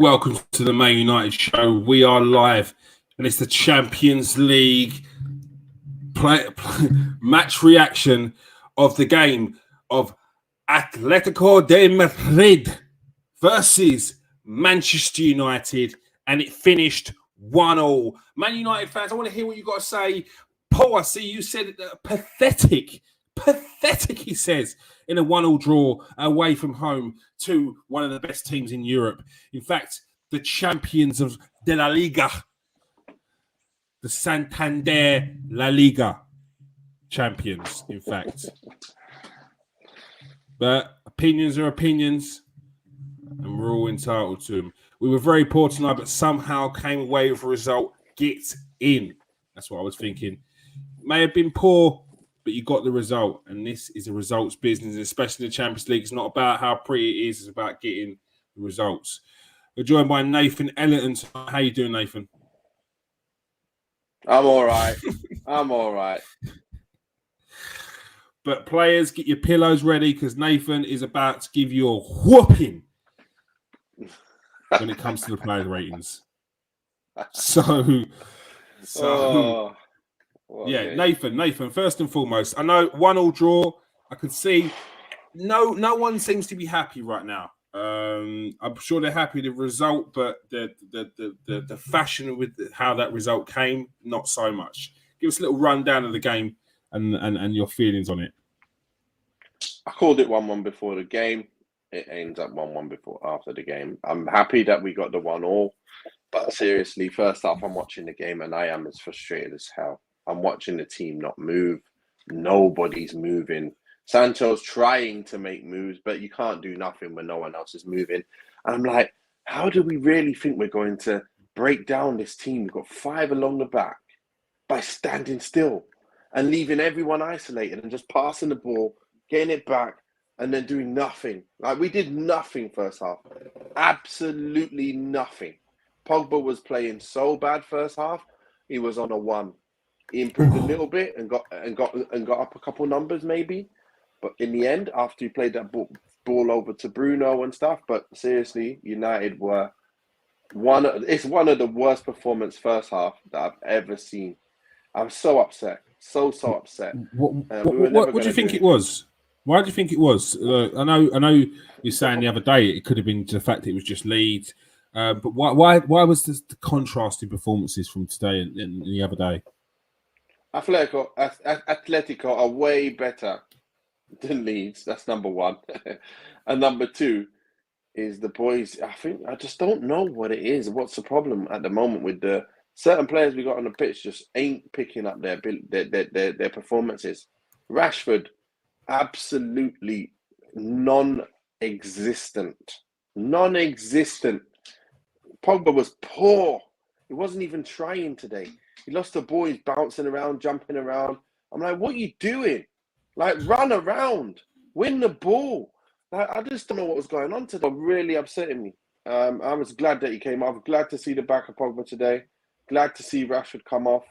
Welcome to the Man United show. We are live, and it's the Champions League match reaction of the game of Atletico de Madrid versus Manchester United, and it finished 1-1. Man United fans, I want to hear what you got to say. Paul, I see you said pathetic, he says, in a 1-1 draw away from home to one of the best teams in Europe. In fact, the champions of de la Liga, the Santander La Liga champions, in fact. But opinions are opinions, and we're all entitled to them. We were very poor tonight, but somehow came away with a result. Get in. That's what I was thinking. May have been poor, but you got the result, and this is a results business, especially the Champions League. It's not about how pretty it is, it's about getting the results. We're joined by Nathan Ellington. How you doing, Nathan? I'm all right. I'm all right. But players, get your pillows ready because Nathan is about to give you a whooping when it comes to the player ratings. So Okay. Nathan, first and foremost, I know 1-1 draw. I could see no one seems to be happy right now. I'm sure they're happy with the result, but the fashion with how that result came, not so much. Give us a little rundown of the game and your feelings on it. I called it 1-1 before the game. It ends up 1-1 after the game. I'm happy that we got the 1-1, but seriously, first off, I'm watching the game and I am as frustrated as hell. I'm watching the team not move. Nobody's moving. Sancho's trying to make moves, but you can't do nothing when no one else is moving. And I'm like, how do we really think we're going to break down this team? We've got 5 along the back by standing still and leaving everyone isolated and just passing the ball, getting it back, and then doing nothing. Like, we did nothing first half. Absolutely nothing. Pogba was playing so bad first half. He was on a 1. He improved a little bit and got up a couple numbers maybe. But in the end, after he played that ball over to Bruno and stuff, but seriously, United were one of the worst performance first half that I've ever seen. I'm so upset. So upset. What do you think it was? Why do you think it was? I know you're saying the other day it could have been the fact that it was just Leeds. But why was the contrasting performances from today and the other day? Atletico are way better than Leeds. That's number 1. And number 2 is the boys. I just don't know what it is. What's the problem at the moment with the certain players we got on the pitch just ain't picking up their performances. Rashford, absolutely non-existent. Pogba was poor. He wasn't even trying today. He lost the ball. He's bouncing around, jumping around. I'm like, what are you doing? Like, run around, win the ball. Like, I just don't know what was going on today. Really upsetting me. I was glad that he came off. Glad to see the back of Pogba today. Glad to see Rashford come off.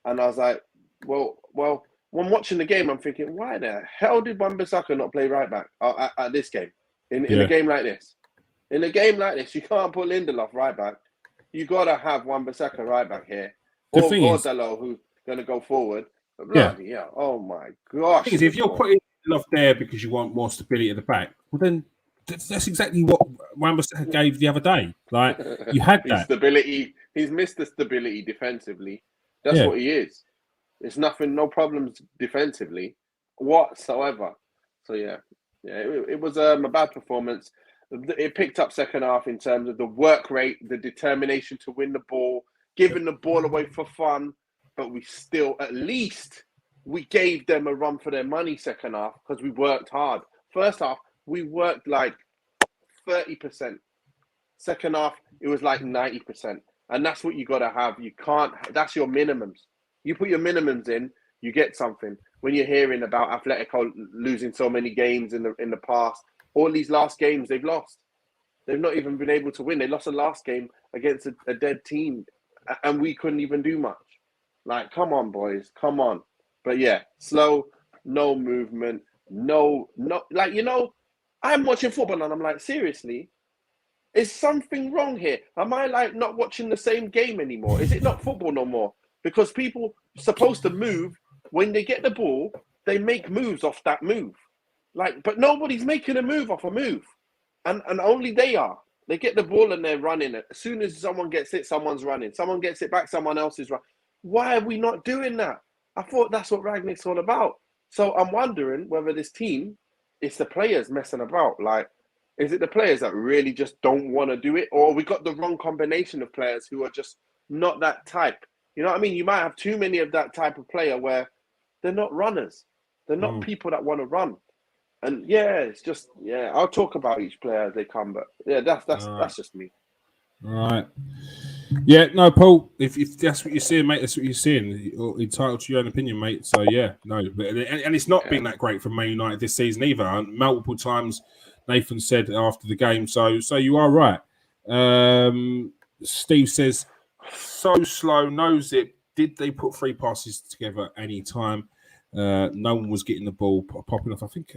And I was like, well, when watching the game, I'm thinking, why the hell did Wambasaka not play right back at this game? In a game like this? In a game like this, you can't put Lindelof right back. You got to have Wambasaka right back here. Or Dalot, who's going to go forward. Bloody hell. Oh, my gosh. If you're putting Lindelof there because you want more stability at the back, well, then that's exactly what Wambasaka gave the other day. Like, you had that. Stability. He's missed the stability defensively. That's what he is. It's nothing, no problems defensively whatsoever. So, it was a bad performance. It picked up second half in terms of the work rate, the determination to win the ball, giving the ball away for fun, but we still, at least, we gave them a run for their money second half because we worked hard. First half, we worked like 30%. Second half, it was like 90%. And that's what you got to have. You can't, that's your minimums. You put your minimums in, you get something. When you're hearing about Atletico losing so many games in the past, all these last games they've lost. They've not even been able to win. They lost the last game against a dead team, and we couldn't even do much. Like, come on, boys, come on. But yeah, slow, no movement, no. Like, I'm watching football and I'm like, seriously, Is something wrong here? Am I like not watching the same game anymore? Is it not football no more? Because people supposed to move when they get the ball, they make moves off that move. Like, but nobody's making a move off a move, and only they are. They get the ball and they're running it. As soon as someone gets it, someone's running. Someone gets it back, someone else is running. Why are we not doing that? I thought that's what Ragnick's all about. So I'm wondering whether this team, it's the players messing about. Like, is it the players that really just don't want to do it? Or we got the wrong combination of players who are just not that type? You know what I mean? You might have too many of that type of player where they're not runners. They're not people that want to run. And it's just, I'll talk about each player as they come. But that's just me. All right. Yeah, no, Paul, if that's what you're seeing, mate, that's what you're seeing. You're entitled to your own opinion, mate. So, and it's not been that great for Man United this season either. And multiple times, Nathan said after the game, so you are right. Steve says, so slow, no zip. Did they put 3 passes together any time? No one was getting the ball popping off. I think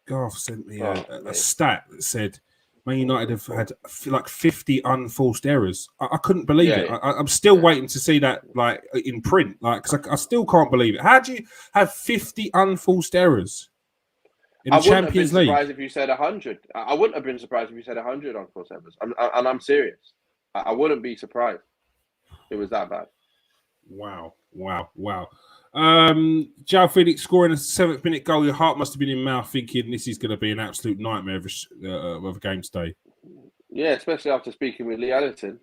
Garth sent me a stat that said Man United have had like 50 unforced errors. I couldn't believe it. I'm still waiting to see that like in print, like because I still can't believe it. How do you have 50 unforced errors in the Champions League? I wouldn't have been surprised if you said 100. I wouldn't have been surprised if you said 100 unforced errors. And I'm serious. I wouldn't be surprised. It was that bad. Wow. João Felix scoring a 7th minute goal. Your heart must have been in mouth thinking this is going to be an absolute nightmare of a game today. Yeah, especially after speaking with Lee Ellington.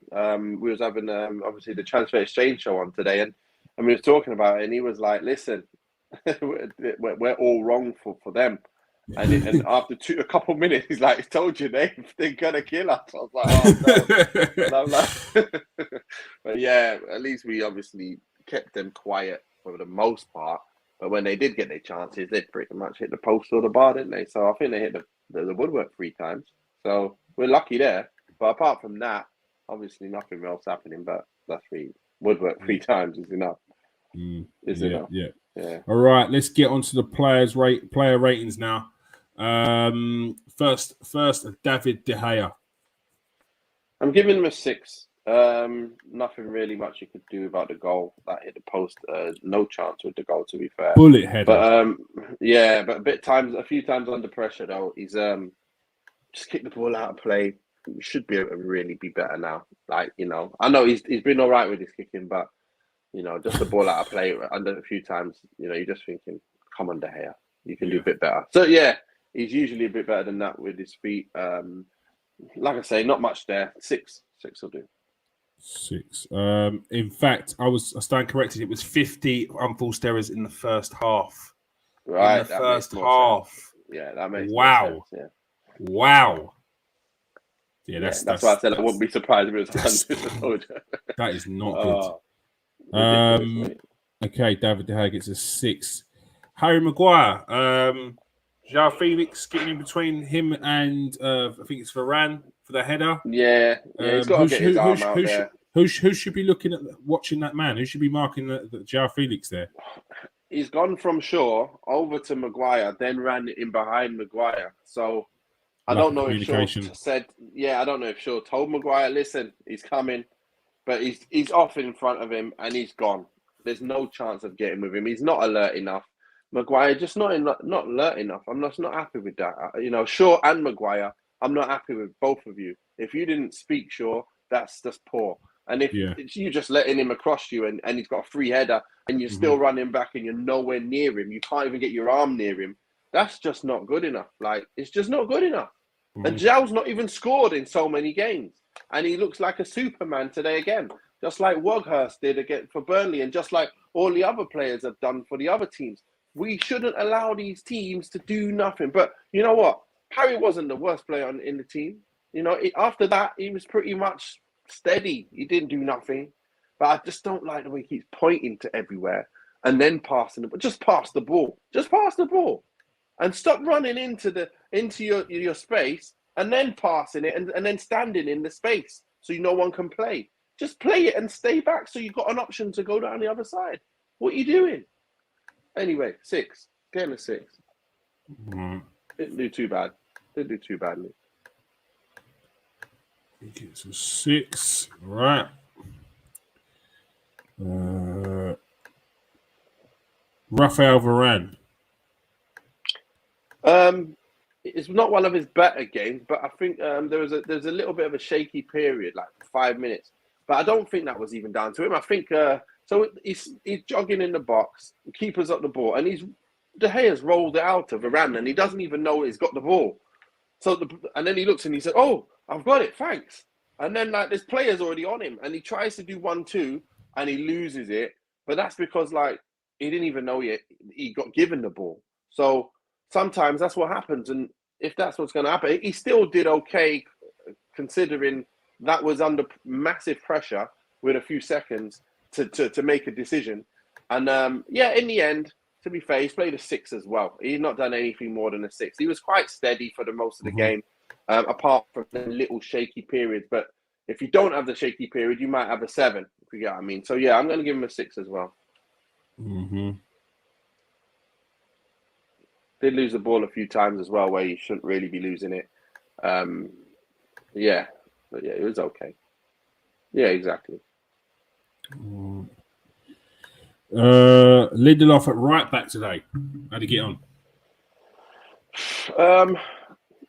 We was having obviously the transfer exchange show on today, and we was talking about it, and he was like, "Listen, we're all wrong for them." And after a couple of minutes, he's like, "Told you they're gonna kill us." I was like, "Oh no!" And I'm like, but yeah, at least we obviously kept them quiet for the most part. But when they did get their chances, they pretty much hit the post or the bar, didn't they? So I think they hit the woodwork 3 times. So we're lucky there. But apart from that, obviously nothing else happening. But that's woodwork 3 times is enough. Yeah. All right, let's get on to the player ratings now. First, David De Gea. I'm giving him a 6. Nothing really much you could do about the goal that hit the post. No chance with the goal, to be fair. Bullet header. But but a few times under pressure though. He's just kicked the ball out of play. He should be able to really be better now. Like, I know he's been all right with his kicking, but just the ball out of play under a few times. You're just thinking, come on, De Gea, you can do a bit better. So he's usually a bit better than that with his feet. Like I say, not much there. 6 will do. 6. In fact, I stand corrected. It was 50 unforced errors in the first half. Right. In the first half. Sense. Yeah, that makes wow. Sense, Wow. Yeah, that's why I said I wouldn't be surprised if it was 100. That is not good. Okay, David De Gea gets a 6. Harry Maguire. João Felix getting in between him and I think it's Varan for the header. Yeah, he's got to get his arm out there. Who should be looking at watching that man? Who should be marking the João Felix there? He's gone from Shaw over to Maguire, then ran in behind Maguire. So I don't know if Shaw said, I don't know if Shaw told Maguire, listen, he's coming, but he's off in front of him and he's gone. There's no chance of getting with him. He's not alert enough. Maguire just not alert enough. I'm just not happy with that. Shaw and Maguire, I'm not happy with both of you. If you didn't speak Shaw, that's poor. And if you're just letting him across you and he's got a free header and you're still running back and you're nowhere near him, you can't even get your arm near him, that's just not good enough. Like, it's just not good enough. And João's not even scored in so many games. And he looks like a Superman today again, just like Woghurst did again for Burnley and just like all the other players have done for the other teams. We shouldn't allow these teams to do nothing. But you know what? Harry wasn't the worst player in the team. After that, he was pretty much steady. He didn't do nothing. But I just don't like the way he keeps pointing to everywhere and then passing it. But just pass the ball. Just pass the ball. And stop running into your space and then passing it and then standing in the space so no one can play. Just play it and stay back so you've got an option to go down the other side. What are you doing? Anyway, 6. Get him a 6. Didn't do too bad. Didn't do too badly. He gets a 6. Right. Rafael Varan. It's not one of his better games, but I think there's a little bit of a shaky period, like 5 minutes. But I don't think that was even down to him. I think so. He's jogging in the box, the keeper's up the ball, and De Gea's rolled it out of Varane, and he doesn't even know he's got the ball. And then he looks and he said, "Oh, I've got it, thanks." And then like there's players already on him, and he tries to do 1-2, and he loses it. But that's because like he didn't even know he got given the ball. So sometimes that's what happens, and if that's what's going to happen, he still did okay, considering that was under massive pressure with a few seconds to make a decision. And in the end, to be fair, he's played a 6 as well. He's not done anything more than a 6. He was quite steady for the most of the game, apart from the little shaky periods. But if you don't have the shaky period, you might have a 7, if you get what I mean. So, yeah, I'm going to give him a 6 as well. Mm-hmm. Did lose the ball a few times as well, where you shouldn't really be losing it. But yeah, it was okay. Yeah, exactly. Lindelof at right back today. How'd he get on? I'm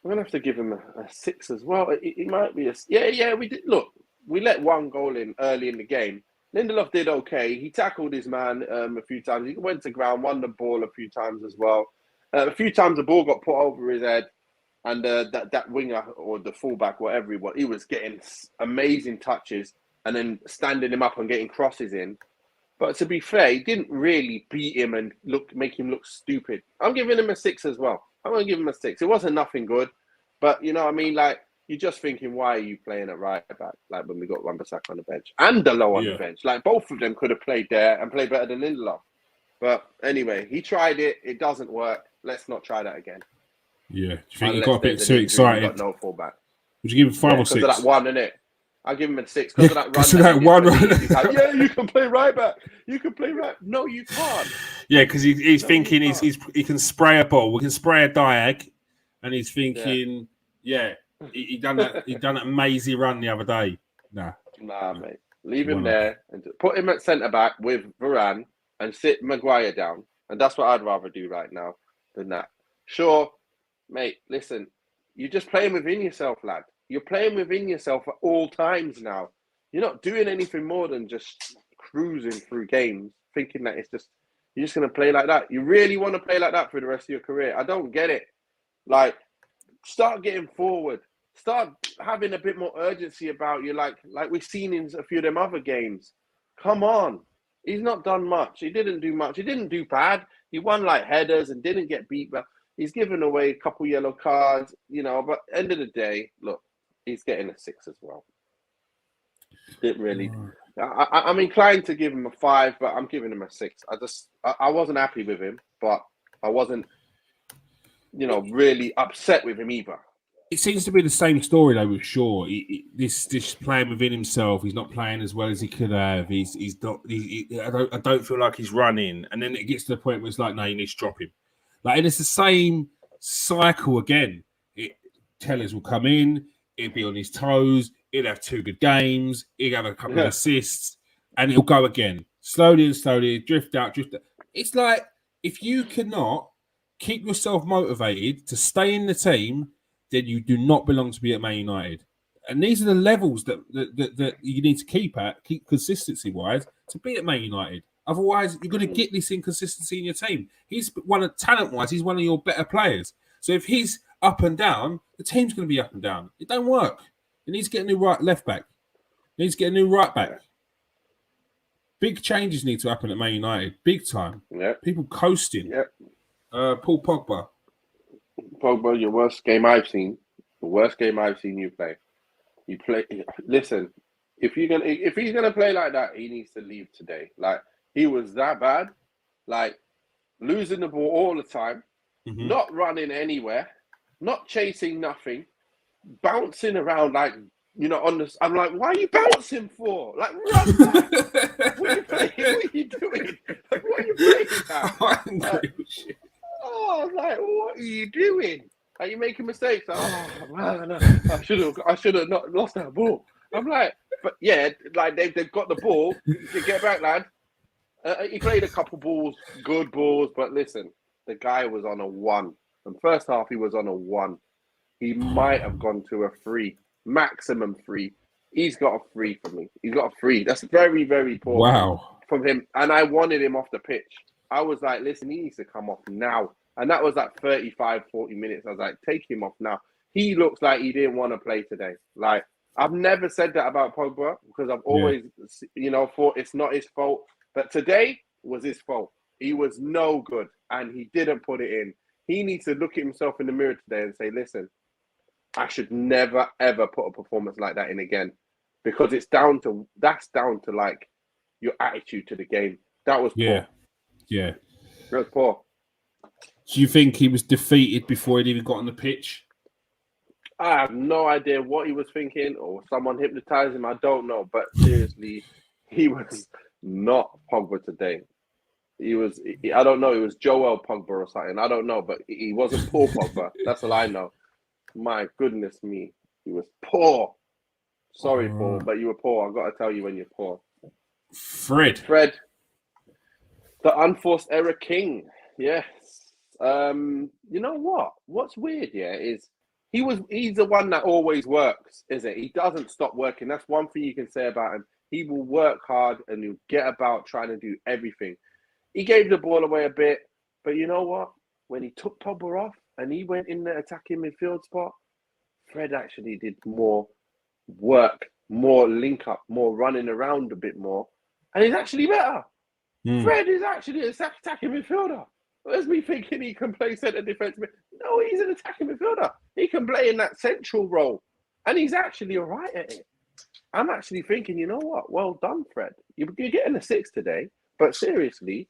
gonna have to give him a 6 as well. It might be a We did look. We let one goal in early in the game. Lindelof did okay. He tackled his man a few times. He went to ground, won the ball a few times as well. A few times the ball got put over his head, and that winger or the fullback, whatever he was getting amazing touches, and then standing him up and getting crosses in. But to be fair, he didn't really beat him and make him look stupid. I'm giving him a 6 as well. I'm going to give him a 6. It wasn't nothing good, but you know what I mean? Like, you're just thinking, why are you playing at right back? Like when we got Wambasaka on the bench and Delo on the bench. Like both of them could have played there and played better than Lindelof. But anyway, he tried it. It doesn't work. Let's not try that again. Yeah. Do you think he got a bit too excited? Got no fallback. Would you give him 5 or 6? Because of that one, innit? I'll give him a 6 because of that run. Because of that one run. Yeah, you can play right back. You can play right. No, you can't. Yeah, because he's thinking he can spray a ball. We can spray a diag, and he's thinking, he done that mazy run the other day. Nah, mate. Leave him there and put him at centre back with Varane and sit Maguire down. And that's what I'd rather do right now than that. Sure, mate. Listen, you're just playing within yourself, lad. You're playing within yourself at all times now. You're not doing anything more than just cruising through games, thinking that you're just going to play like that. You really want to play like that for the rest of your career? I don't get it. Like, start getting forward. Start having a bit more urgency about you, like we've seen in a few of them other games. Come on. He's not done much. He didn't do much. He didn't do bad. He won like headers and didn't get beat. But he's given away a couple yellow cards, but end of the day, look, he's getting a 6 as well. Didn't really. I'm inclined to give him a 5, but I'm giving him a 6. I wasn't happy with him, but I wasn't, really upset with him either. It seems to be the same story though with Shaw. This playing within himself. He's not playing as well as he could have. He's not. I don't feel like he's running. And then it gets to the point where it's like, no, you need to drop him. Like, and it's the same cycle again. Tellers will come in. He'll be on his toes. He'll have 2 good games. He'll have a couple of assists, and he'll go again, slowly and slowly, drift out. It's like, if you cannot keep yourself motivated to stay in the team, then you do not belong to be at Man United. And these are the levels that you need to keep consistency-wise to be at Man United. Otherwise, you're going to get this inconsistency in your team. Talent-wise, he's one of your better players. So if he's up and down, the team's going to be up and down. It don't work. He needs to get a new left back. He needs to get a new right back. Big changes need to happen at Man United. Big time. Yep. People coasting. Yep. Paul Pogba. Pogba, your worst game I've seen. The worst game I've seen you play. You play. Listen, if he's gonna play like that, he needs to leave today. Like, he was that bad. Like, losing the ball all the time, not running anywhere, not chasing nothing, bouncing around like, on this. I'm like, why are you bouncing for? Like, run back. What are you doing? Like, what are you playing at? Like, what are you doing? Are you making mistakes. Oh man, I should have not lost that ball. I'm like, but yeah, like they've got the ball. You get back, lad. He played a couple balls, good balls, but listen, the guy was on a 1. And first half, he was on a 1. He might have gone to a 3, maximum 3. He's got a 3 for me. He's got a 3. That's very, very poor from him. And I wanted him off the pitch. I was like, listen, he needs to come off now. And that was like 35, 40 minutes. I was like, take him off now. He looks like he didn't want to play today. Like, I've never said that about Pogba because I've always, thought it's not his fault. But today was his fault. He was no good and he didn't put it in. He needs to look at himself in the mirror today and say, listen, I should never, ever put a performance like that in again because that's down to like your attitude to the game. That was poor. Yeah. It was poor. Do you think he was defeated before he'd even got on the pitch? I have no idea what he was thinking or someone hypnotized him. I don't know. But seriously, he was not Pogba today. I don't know. It was Joel Pogba or something. I don't know. But he wasn't Paul Pogba. That's all I know. My goodness me. He was poor. Sorry, Paul, but you were poor. I've got to tell you when you're poor. Fred. The unforced error king. Yes. You know what? What's weird, is he's the one that always works, is it? He doesn't stop working. That's one thing you can say about him. He will work hard and he'll get about trying to do everything. He gave the ball away a bit, but you know what? When he took Pogba off and he went in the attacking midfield spot, Fred actually did more work, more link up, more running around a bit more, and he's actually better. Fred is actually an attacking midfielder. There's me thinking he can play centre defence. No, he's an attacking midfielder. He can play in that central role, and he's actually all right at it. I'm actually thinking, you know what? Well done, Fred. You're getting a 6 today, but seriously,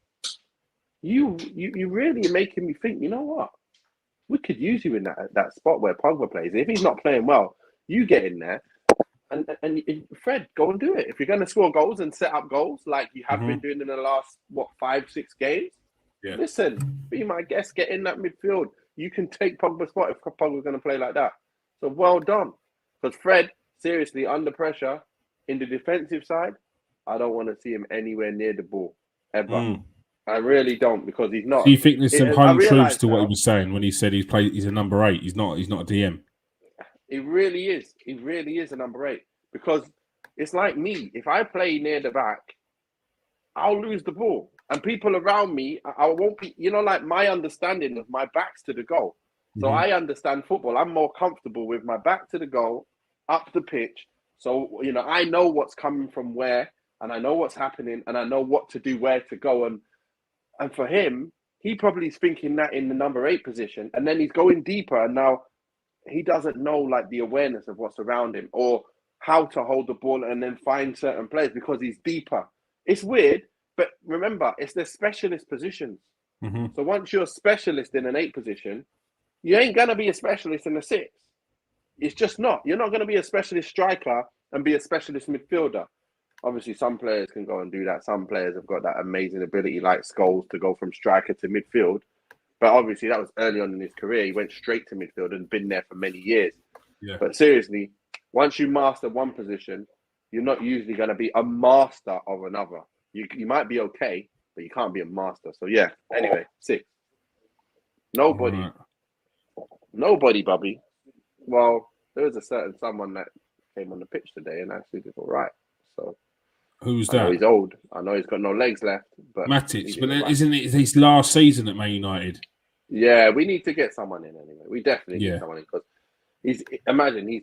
you really are making me think, you know what? We could use you in that spot where Pogba plays. If he's not playing well, you get in there. And Fred, go and do it. If you're going to score goals and set up goals like you have been doing in the last, 5-6 games, listen, be my guest, get in that midfield. You can take Pogba's spot if Pogba's going to play like that. So well done. Because Fred, seriously, under pressure, in the defensive side, I don't want to see him anywhere near the ball, ever. I really don't, because he's not. Do you think there's some home truths to what he was saying when he said he's a number 8? He's not a DM. He really is. He really is a number 8. Because it's like me. If I play near the back, I'll lose the ball. And people around me, I won't be, like my understanding of my back's to the goal. So I understand football. I'm more comfortable with my back to the goal, up the pitch. So, I know what's coming from where, and I know what's happening, and I know what to do, where to go. And for him, he probably is thinking that in the number 8 position. And then he's going deeper, and now he doesn't know like the awareness of what's around him or how to hold the ball and then find certain players because he's deeper. It's weird, but remember, it's the specialist positions. So once you're a specialist in an 8 position, you ain't going to be a specialist in a 6. It's just not. You're not going to be a specialist striker and be a specialist midfielder. Obviously, some players can go and do that. Some players have got that amazing ability like Scholes to go from striker to midfield. But obviously, that was early on in his career. He went straight to midfield and been there for many years. Yeah. But seriously, once you master one position, you're not usually going to be a master of another. You might be okay, but you can't be a master. So, yeah. Anyway, 6. Nobody, Bobby. Well, there was a certain someone that came on the pitch today and actually did all right. So, who's that? I know he's old. I know he's got no legs left. But Matic, but isn't it his last season at Man United? Yeah, we need to get someone in anyway. We definitely need someone in because he's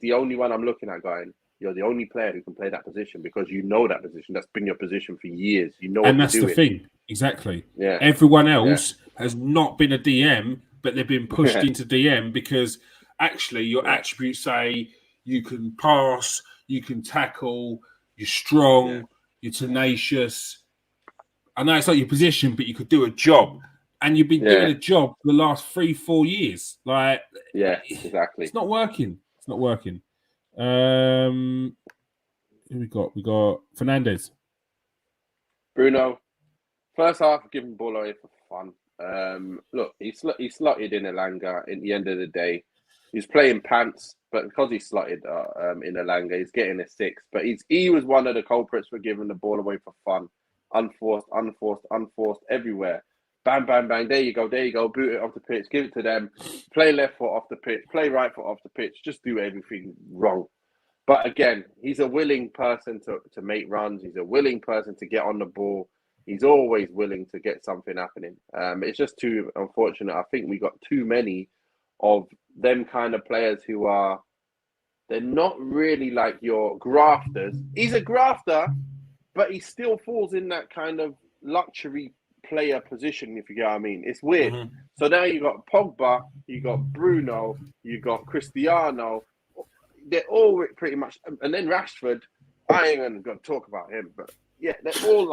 the only one I'm looking at going, you're the only player who can play that position because you know that position. That's been your position for years. You know what to do. And that's the thing. Exactly. Yeah. Everyone else has not been a DM, but they've been pushed into DM because actually your attributes say you can pass, you can tackle, you're strong, you're tenacious. I know it's not your position, but you could do a job. And you've been doing a job for the last 3-4 years. Like, exactly. It's not working. It's not working. Who we got? We got Fernandez. Bruno. First half, giving ball away for fun. Look, he slotted in Elanga at the end of the day. He's playing pants, but because he slotted in Alanga, he's getting a 6. But he was one of the culprits for giving the ball away for fun. Unforced, everywhere. Bang, bang, bang. There you go. Boot it off the pitch. Give it to them. Play left foot off the pitch. Play right foot off the pitch. Just do everything wrong. But again, he's a willing person to make runs. He's a willing person to get on the ball. He's always willing to get something happening. It's just too unfortunate. I think we got too many of them kind of players who are, they're not really like your grafters. He's a grafter, but he still falls in that kind of luxury player position, if you get what I mean. It's weird. Mm-hmm. So now you got Pogba, you got Bruno, you got Cristiano. They're all pretty much, and then Rashford. I ain't gonna talk about him, but yeah, they're all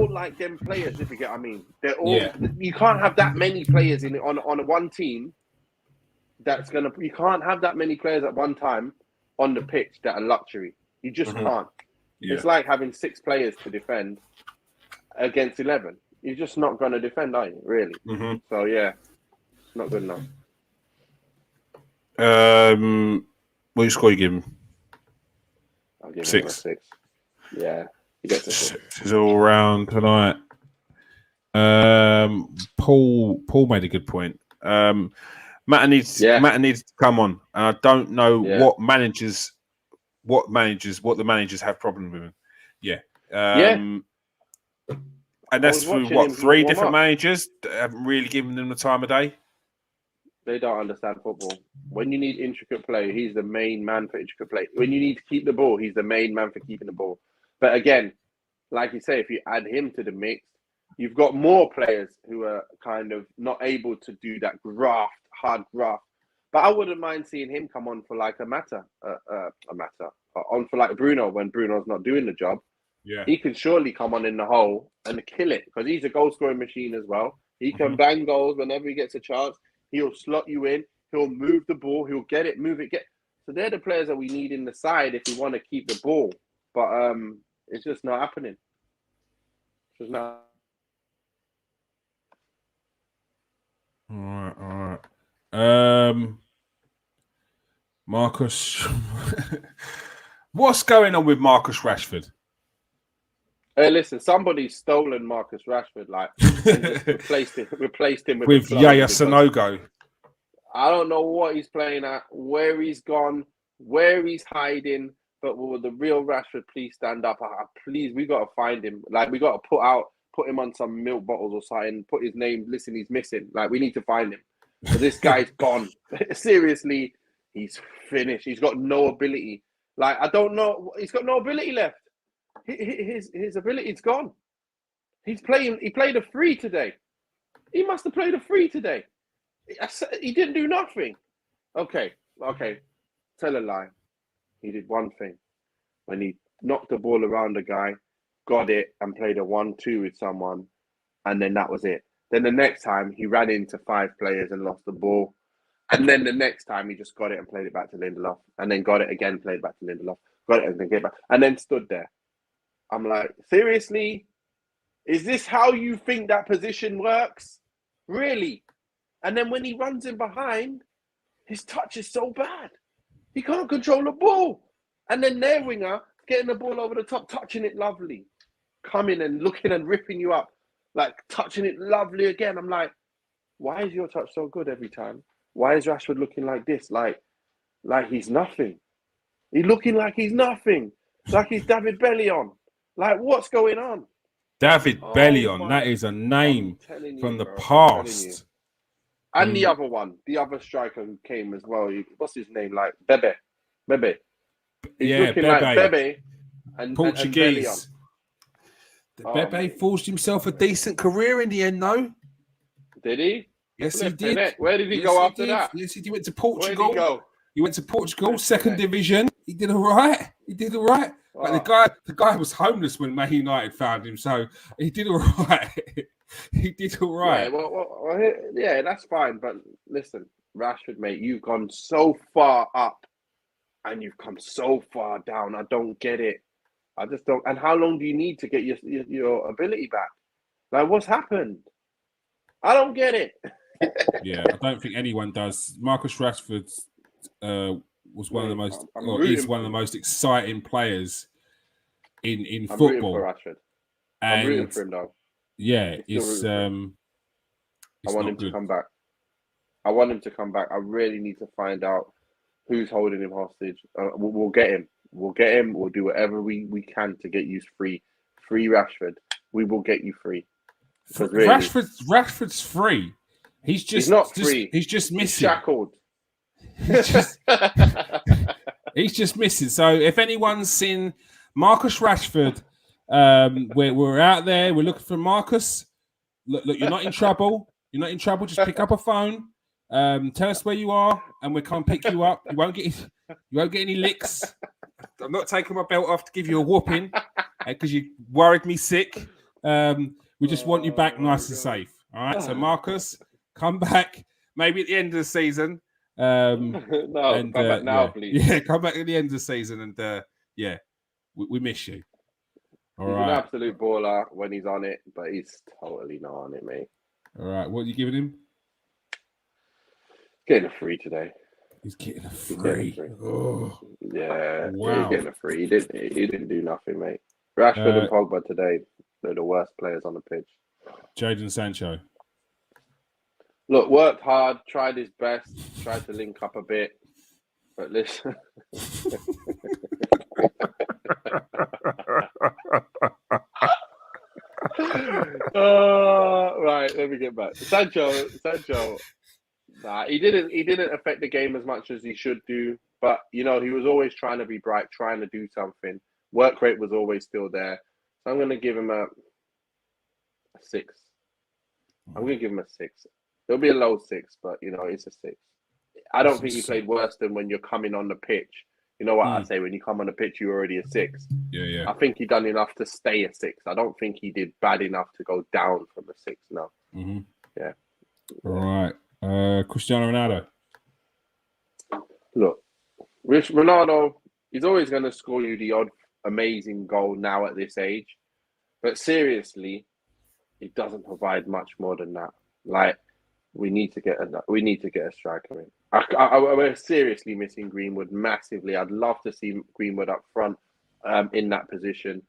like them players, if you get what I mean. They're all. Yeah. You can't have that many players on one team. You can't have that many players at one time on the pitch that are luxury. You just can't. Yeah. It's like having 6 players to defend against 11. You're just not going to defend, are you? Really? Mm-hmm. So yeah, not good enough. What score you give him? I'll give 6. him a 6. Yeah, he gets a 6. He's all round tonight. Paul made a good point. Matt needs to come on. And I don't know what the managers have problems with him. Yeah. And that's through 3 different managers that haven't really given them the time of day. They don't understand football. When you need intricate play, he's the main man for intricate play. When you need to keep the ball, he's the main man for keeping the ball. But again, like you say, if you add him to the mix, you've got more players who are kind of not able to do that hard graft. But I wouldn't mind seeing him come on for like on for like Bruno when Bruno's not doing the job. Yeah, he can surely come on in the hole and kill it because he's a goal scoring machine as well. He can bang goals whenever he gets a chance. He'll slot you in. He'll move the ball. He'll get it, move it, get. So they're the players that we need in the side if we want to keep the ball. But it's just not happening. It's just not. All right. Marcus, what's going on with Marcus Rashford? Hey, listen, somebody's stolen Marcus Rashford, and just replaced him with Yaya Sanogo. I don't know what he's playing at, where he's gone, where he's hiding. But will the real Rashford please stand up? Please, we got to find him. We got to put him on some milk bottles or something. Put his name. Listen, he's missing. We need to find him. So this guy's gone. Seriously, he's finished. He's got no ability. I don't know. He's got no ability left. His ability's gone. He played a free today. He must have played a free today. He didn't do nothing. Okay. Tell a lie. He did one thing. When he knocked the ball around a guy, got it, and played a 1-2 with someone, and then that was it. Then the next time, he ran into 5 players and lost the ball. And then the next time, he just got it and played it back to Lindelof. And then got it again, played it back to Lindelof. Got it and then gave it back. And then stood there. I'm like, seriously? Is this how you think that position works? Really? And then when he runs in behind, his touch is so bad. He can't control the ball. And then their winger, getting the ball over the top, touching it lovely. Coming and looking and ripping you up. Touching it lovely again. I'm like, why is your touch so good every time? Why is Rashford looking like this? Like he's nothing. He's looking like he's nothing. Like he's David Bellion. What's going on? David Bellion, that is a name from the past. And the other one, the other striker who came as well. What's his name? Bebe. He's looking Bebe. like Bebe and Portuguese. Bebe forged himself a decent career in the end, though. Did he? Yes, he did. Where did he go after that? Yes, he went to Portugal. Where did he go? He went to Portugal, second division. He did all right. But the guy was homeless when Man United found him, so he did all right. Yeah, that's fine. But listen, Rashford, mate, you've gone so far up and you've come so far down. I don't get it. I just don't. And how long do you need to get your ability back? What's happened? I don't get it. Yeah, I don't think anyone does. Marcus Rashford was one of the most, or is one of the most exciting players in I'm football. rooting for Rashford. I'm rooting for him, though. Yeah, it's I want him to come back. I want him to come back. I really need to find out who's holding him hostage. We'll get him. We'll get him. We'll do whatever we can to get you free. Free Rashford. We will get you free. Because really, Rashford's free. He's not free. He's just missing. He's shackled. He's just missing. So if anyone's seen Marcus Rashford, we're out there. We're looking for Marcus. Look, you're not in trouble. You're not in trouble. Just pick up a phone. Tell us where you are, and we'll come pick you up. You won't get any licks. I'm not taking my belt off to give you a whooping because you worried me sick. We just want you back nice and safe. All right. So Marcus, come back maybe at the end of the season. Come back now, please. Yeah, come back at the end of the season, and we miss you. All right. He's an absolute baller when he's on it, but he's totally not on it, mate. All right. What are you giving him? Getting a free today. He's getting a free. Oh. Yeah. Wow. He's getting a free. He didn't do nothing, mate. Rashford and Pogba today, they're the worst players on the pitch. Jadon Sancho. Look, worked hard, tried his best, tried to link up a bit. But listen. Right, let me get back. Sancho. Nah, he didn't affect the game as much as he should do. But he was always trying to be bright, trying to do something. Work rate was always still there. So I'm gonna give him a 6. I'm gonna give him a 6. It'll be a low 6, but it's a 6. I don't think he played worse than when you're coming on the pitch. You know what I say? When you come on the pitch, you're already a 6. Yeah. I think he done enough to stay a 6. I don't think he did bad enough to go down from a 6. No. Mm-hmm. Yeah. All right. Cristiano Ronaldo. Look, Ronaldo, he's always going to score you the odd amazing goal now at this age. But seriously, he doesn't provide much more than that. Like, we need to get a striker in. We're seriously missing Greenwood massively. I'd love to see Greenwood up front in that position.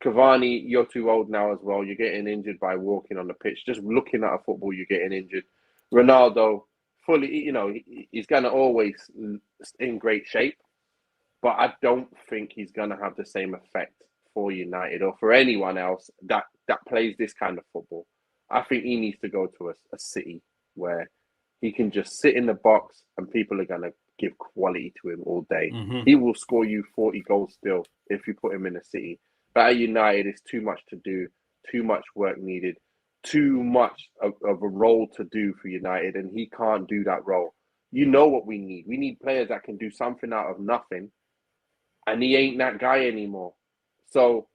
Cavani, you're too old now as well. You're getting injured by walking on the pitch. Just looking at a football, you're getting injured. Ronaldo, fully, he's going to always in great shape. But I don't think he's going to have the same effect for United or for anyone else that plays this kind of football. I think he needs to go to a city where he can just sit in the box and people are going to give quality to him all day. Mm-hmm. He will score you 40 goals still if you put him in a city. But at United, it's too much to do, too much work needed, too much of a role to do for United, and he can't do that role. You know what we need. We need players that can do something out of nothing, and he ain't that guy anymore. So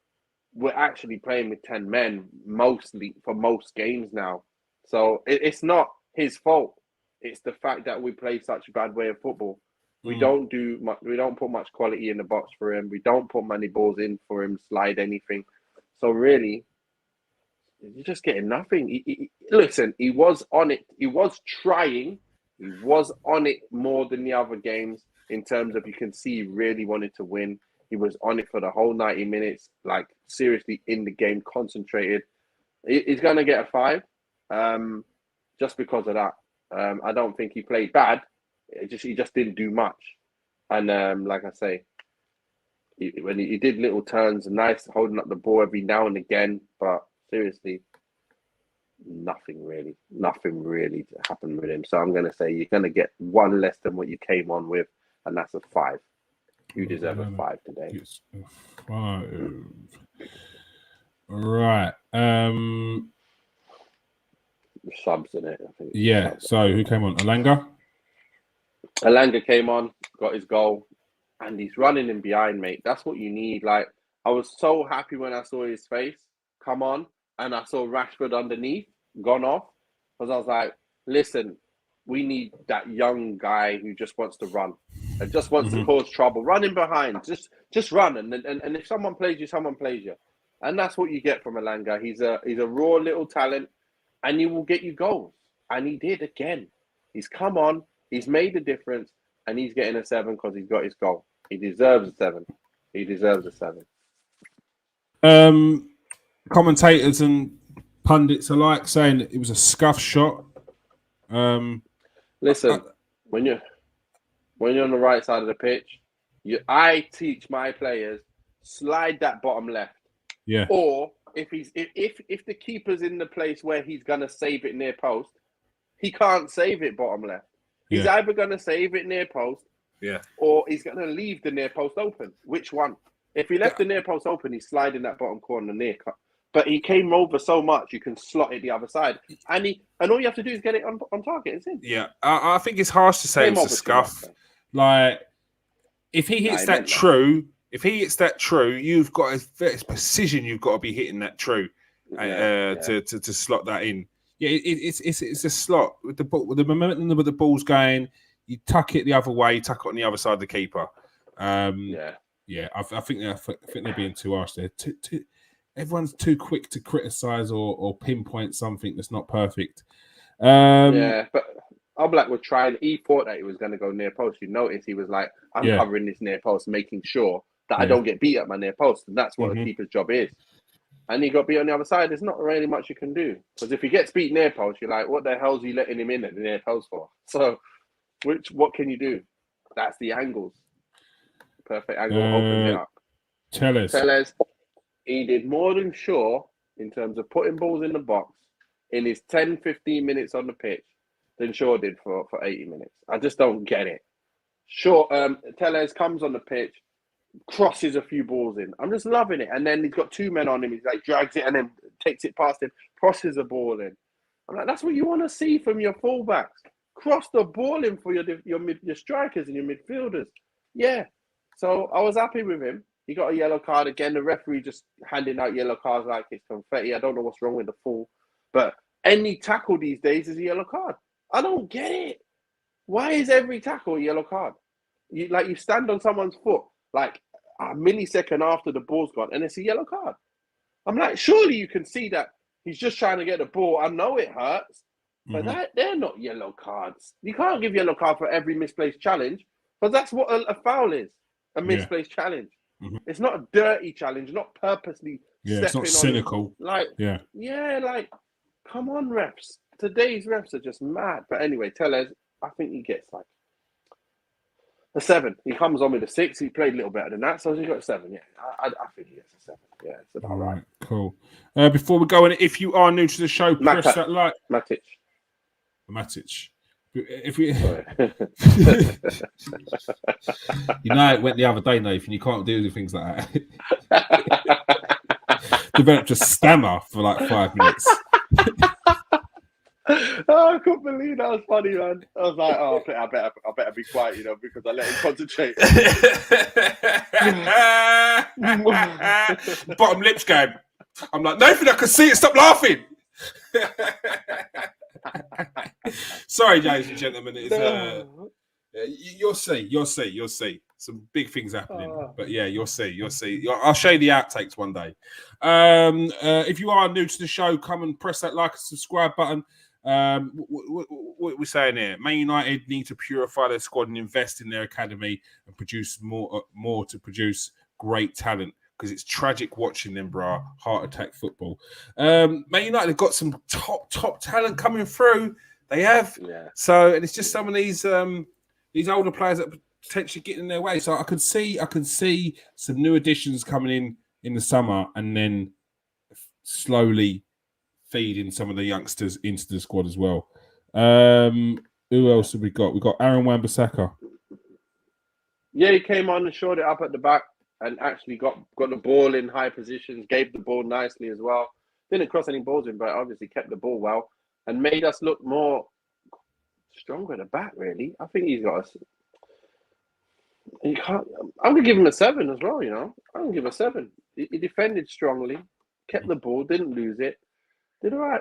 we're actually playing with 10 men mostly for most games now. So it's not his fault. It's the fact that we play such a bad way of football. We don't do much. We don't put much quality in the box for him. We don't put many balls in for him, slide anything. So really, you're just getting nothing. Listen, he was on it. He was trying. He was on it more than the other games in terms of you can see he really wanted to win. He was on it for the whole 90 minutes, like seriously in the game, concentrated. He's going to get a 5 just because of that. I don't think he played bad. He just didn't do much. And like I say, when he did little turns, nice holding up the ball every now and again, but seriously, nothing really happened with him. So I'm going to say you're going to get 1 less than what you came on with, and that's a 5. You deserve a 5 today. It's a 5. Right. Subs in it, I think. Yeah. So who came on? Elanga came on, got his goal, and he's running in behind, mate. That's what you need. Like, I was so happy when I saw his face come on, and I saw Rashford underneath, gone off, because I was like, listen, we need that young guy who just wants to run and just wants to cause trouble. Running behind, just run, and if someone plays you, someone plays you, and that's what you get from Elanga. He's a raw little talent, and he will get you goals. And he did again. He's come on, he's made the difference, and he's getting a 7 because he's got his goal. He deserves a 7. He deserves a 7. Commentators and pundits alike saying it was a scuff shot. Listen, when you're on the right side of the pitch, I teach my players slide that bottom left. Yeah. Or if the keeper's in the place where he's gonna save it near post, he can't save it bottom left. He's either gonna save it near post, or he's gonna leave the near post open. Which one? If he left the near post open, he's sliding that bottom corner near cut. But he came over so much, you can slot it the other side, and all you have to do is get it on target. It's in. Yeah, I think it's harsh to say it's a scuff. Like, if he hits that true, you've got it's precision. You've got to be hitting that true to slot that in. Yeah, it's a slot with the ball, with the momentum with the ball's going. You tuck it the other way, you tuck it on the other side of the keeper. I think they're being too harsh there. Everyone's too quick to criticize or pinpoint something that's not perfect. But Oblak was trying. He thought that he was going to go near post. You notice he was like, I'm covering this near post, making sure that I don't get beat at my near post. And that's what a keeper's job is. And he got beat on the other side. There's not really much you can do. Because if he gets beat near post, you're like, what the hell's he letting him in at the near post for? So, what can you do? That's the angles. Perfect angle, opens it up. Tellez, he did more than Shaw in terms of putting balls in the box in his 10, 15 minutes on the pitch than Shaw did for 80 minutes. I just don't get it. Shaw, Tellez comes on the pitch, crosses a few balls in. I'm just loving it. And then he's got 2 men on him. He's like, drags it and then takes it past him, crosses a ball in. I'm like, that's what you want to see from your fullbacks. Cross the ball in for your strikers and your midfielders. Yeah. So I was happy with him. He got a yellow card again. The referee just handing out yellow cards like it's confetti. I don't know what's wrong with the fool. But any tackle these days is a yellow card. I don't get it. Why is every tackle a yellow card? You stand on someone's foot like a millisecond after the ball's gone and it's a yellow card. I'm like, surely you can see that he's just trying to get the ball. I know it hurts, but they're not yellow cards. You can't give yellow card for every misplaced challenge because that's what a foul is, a misplaced challenge. It's not a dirty challenge, not purposely stepping it's not cynical. Like, come on, refs. Today's refs are just mad. But anyway, Tellez, I think he gets like a 7. He comes on with a 6. He played a little better than that, so he got a 7. Yeah, I think he gets a 7. Yeah, it's about right. Cool. Before we go in, if you are new to the show, press that like. Matic. If we, you know, it went the other day, Nathan. You can't do things like that. Developed a stammer for like 5 minutes. I couldn't believe that was funny, man. I was like, oh, I better be quiet, because I let him concentrate. Bottom lips going. I'm like, Nathan, I can see it. Stop laughing. Sorry, ladies and gentlemen. You'll see. Some big things happening. But yeah, you'll see. I'll show you the outtakes one day. If you are new to the show, come and press that like and subscribe button. What are we saying here? Man United need to purify their squad and invest in their academy and produce more to produce great talent. Because it's tragic watching them, bro. Heart attack football. Man United have got some top talent coming through. They have. Yeah. So, and it's just some of these older players that are potentially getting in their way. So I can see some new additions coming in the summer, and then slowly feeding some of the youngsters into the squad as well. Who else have we got? We got Aaron Wambasaka. Yeah, he came on and showed it up at the back. And actually got the ball in high positions, gave the ball nicely as well. Didn't cross any balls in, but obviously kept the ball well and made us look more stronger at the back, really. I think he's got I'm going to give him a 7 as well, I'm going to give him a 7. He defended strongly, kept the ball, didn't lose it. Did all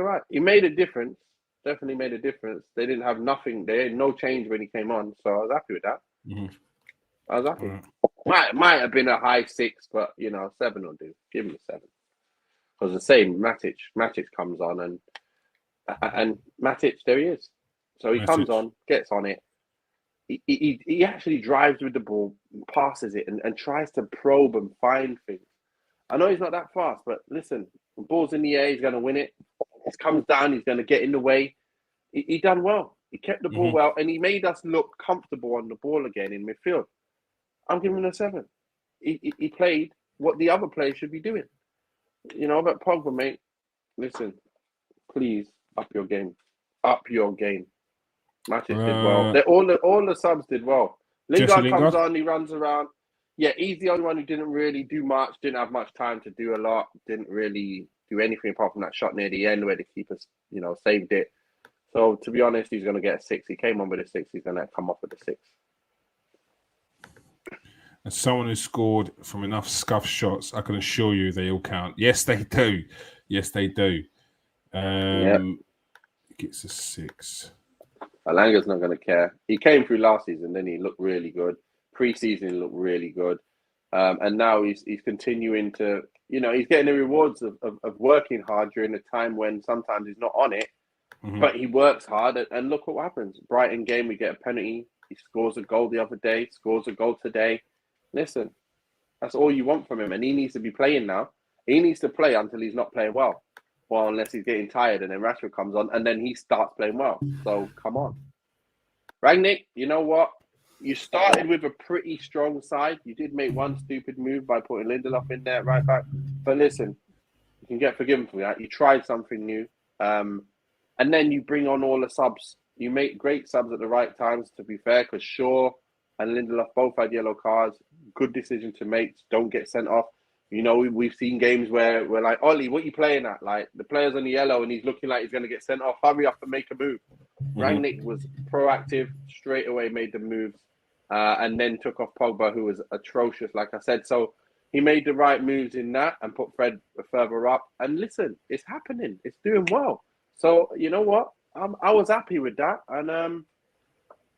right. He made a difference. Definitely made a difference. They didn't have nothing. They had no change when he came on, so I was happy with that. I was happy. Might have been a high 6, but 7 will do. Give him a 7. Because the same Matic comes on and And Matic, there he is. So he comes on, gets on it. He actually drives with the ball, passes it, and tries to probe and find things. I know he's not that fast, but listen, the ball's in the air, he's going to win it. He comes down, he's going to get in the way. He done well. He kept the ball well, and he made us look comfortable on the ball again in midfield. I'm giving him a 7. He played what the other players should be doing. You know, but Pogba, mate, listen, please up your game. Up your game. Matic did well. All the subs did well. Lingard comes on, he runs around. Yeah, he's the only one who didn't really do much, didn't have much time to do a lot, didn't really do anything apart from that shot near the end where the keeper, saved it. So, to be honest, he's going to get a 6. He came on with a 6. He's going to come off with a 6. As someone who scored from enough scuff shots, I can assure you they all count. Yes, they do. Yes, they do. Gets a 6. Alanga's not going to care. He came through last season, then he looked really good. Pre-season, he looked really good. And now he's continuing to, he's getting the rewards of working hard during a time when sometimes he's not on it. But he works hard, and look what happens. Brighton game, we get a penalty. He scores a goal the other day, scores a goal today. Listen, that's all you want from him, and he needs to be playing now. He needs to play until he's not playing well, or unless he's getting tired, and then Rashford comes on, and then he starts playing well. So, come on. Rangnick, you know what? You started with a pretty strong side. You did make one stupid move by putting Lindelof in there right back. But listen, you can get forgiven for that. You tried something new. And then you bring on all the subs. You make great subs at the right times, to be fair, because Shaw and Lindelof both had yellow cards. Good decision to make. Don't get sent off. We've seen games where we're like, Ollie, what are you playing at? Like, the player's on the yellow and he's looking like he's going to get sent off. Hurry up and make a move. Rangnick was proactive, straight away made the moves, and then took off Pogba, who was atrocious, like I said. So he made the right moves in that and put Fred further up. And listen, it's happening. It's doing well. So, you know what? I was happy with that. And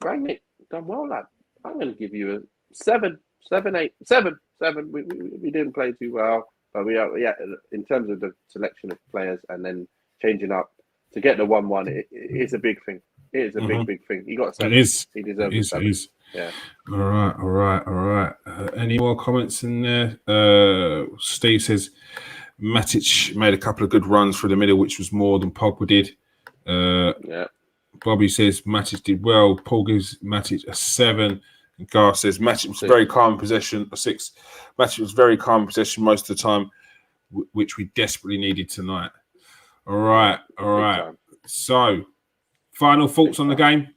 Rangnick done well, lad. I'm going to give you a 7, 7, 8, 7, 7. We didn't play too well. But we are, in terms of the selection of players and then changing up to get the 1-1, it's a big thing. It is a big thing. He got 7. It is. He deserves it. 7. Yeah. All right. Any more comments in there? Steve says Matic made a couple of good runs through the middle, which was more than Pogba did. Bobby says Matic did well. Paul gives Matic a 7. And Gar says Matic was very calm in possession, a 6. Matic was very calm in possession most of the time, which we desperately needed tonight. All right. So, final thoughts on the game?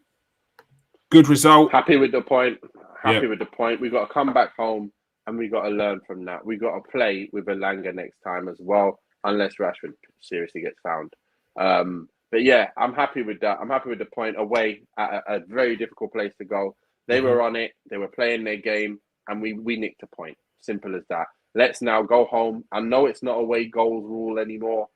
Good result. Happy with the point. With the point. We've got to come back home and we've got to learn from that. We've got to play with Elanga next time as well, unless Rashford seriously gets found. But yeah, I'm happy with that. I'm happy with the point away at a very difficult place to go. They were on it. They were playing their game, and we nicked a point. Simple as that. Let's now go home. I know it's not away goals rule anymore,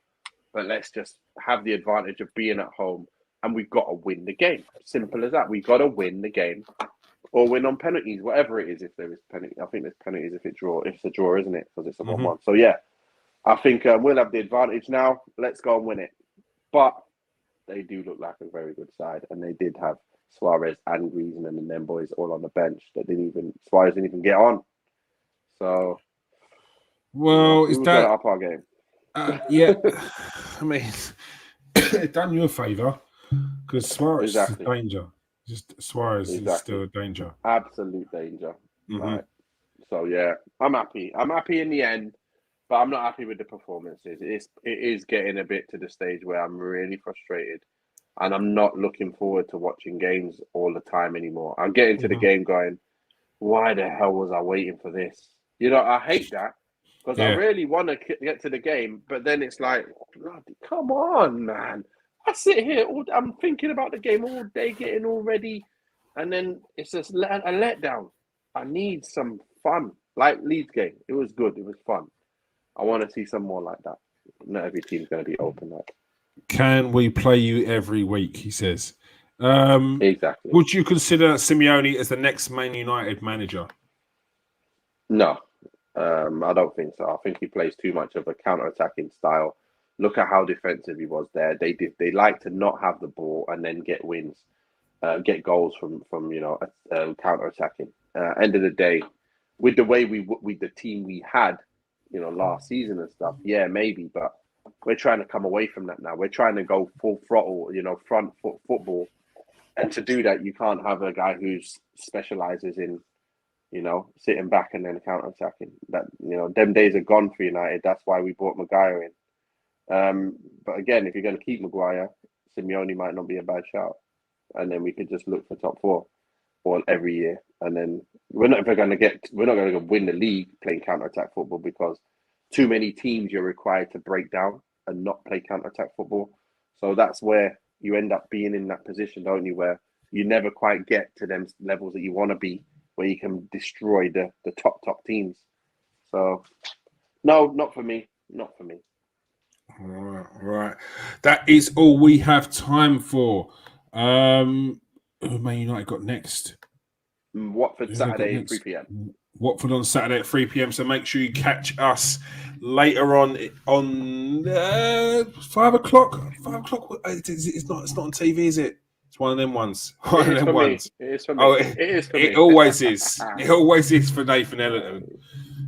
but let's just have the advantage of being at home, and we've got to win the game. Simple as that. We've got to win the game, or win on penalties, whatever it is. If there is penalty, I think there's penalties if it's a draw, isn't it? Because it's a 1-1. So yeah, I think we'll have the advantage now. Let's go and win it. But they do look like a very good side, and they did have Suarez and Griezmann and them boys all on the bench Suarez didn't even get on. So, is that up our game? Yeah, I mean, it done you a favour because Suarez is a danger. Suarez is still a danger. Absolute danger. Right. So yeah, I'm happy. I'm happy in the end, but I'm not happy with the performances. It is getting a bit to the stage where I'm really frustrated. And I'm not looking forward to watching games all the time anymore. I'm getting to the game going, why the hell was I waiting for this? I hate that because I really want to get to the game. But then it's like, bloody, come on, man. I sit here, I'm thinking about the game all day, getting all ready. And then it's just a letdown. I need some fun. Like Leeds game. It was good. It was fun. I want to see some more like that. Not every team's going to be open like that. Can we play you every week? He says. Exactly. Would you consider Simeone as the next Man United manager? No, I don't think so. I think he plays too much of a counter-attacking style. Look at how defensive he was there. They like to not have the ball and then get wins, get goals from counter attacking. End of the day, with the way with the team we had, last season and stuff, yeah, maybe, but we're trying to come away from that now. We're trying to go full throttle, front foot football, and to do that, you can't have a guy who specializes in, sitting back and then counter attacking. That them days are gone for United. That's why we brought Maguire in. But again, if you're going to keep Maguire, Simeone might not be a bad shout, and then we could just look for top four every year. And then we're not going to win the league playing counter attack football, because too many teams you're required to break down and not play counter attack football. So that's where you end up being in that position, don't you, where you never quite get to them levels that you want to be, where you can destroy the top teams. So no, not for me. Not for me. All right. That is all we have time for. Who Man United got next? Watford Saturday at 3 p.m. Watford on Saturday at 3 p.m. So make sure you catch us later on 5 o'clock. 5 o'clock. It's not on TV, is it? It's one of them ones. One of them ones. It is for me. It always is. It always is for Nathan Ellington.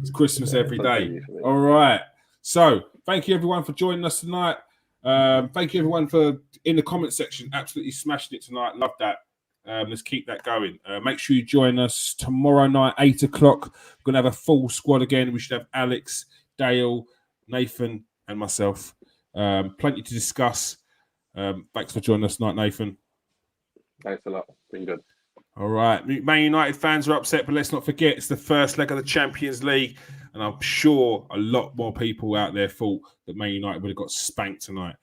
It's Christmas every day. All right. So thank you everyone for joining us tonight. Thank you everyone for in the comment section, absolutely smashing it tonight. Love that. Let's keep that going. Make sure you join us tomorrow night, 8 o'clock. We're going to have a full squad again. We should have Alex, Dale, Nathan, and myself. Plenty to discuss. Thanks for joining us tonight, Nathan. Thanks a lot. Been good. All right. Man United fans are upset, but let's not forget it's the first leg of the Champions League. And I'm sure a lot more people out there thought that Man United would have got spanked tonight.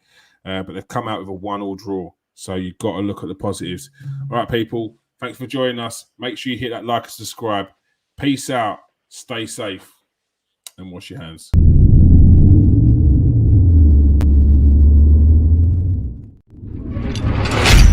But they've come out with a 1-1 draw. So you've got to look at the positives. All right, people. Thanks for joining us. Make sure you hit that like and subscribe. Peace out. Stay safe. And wash your hands.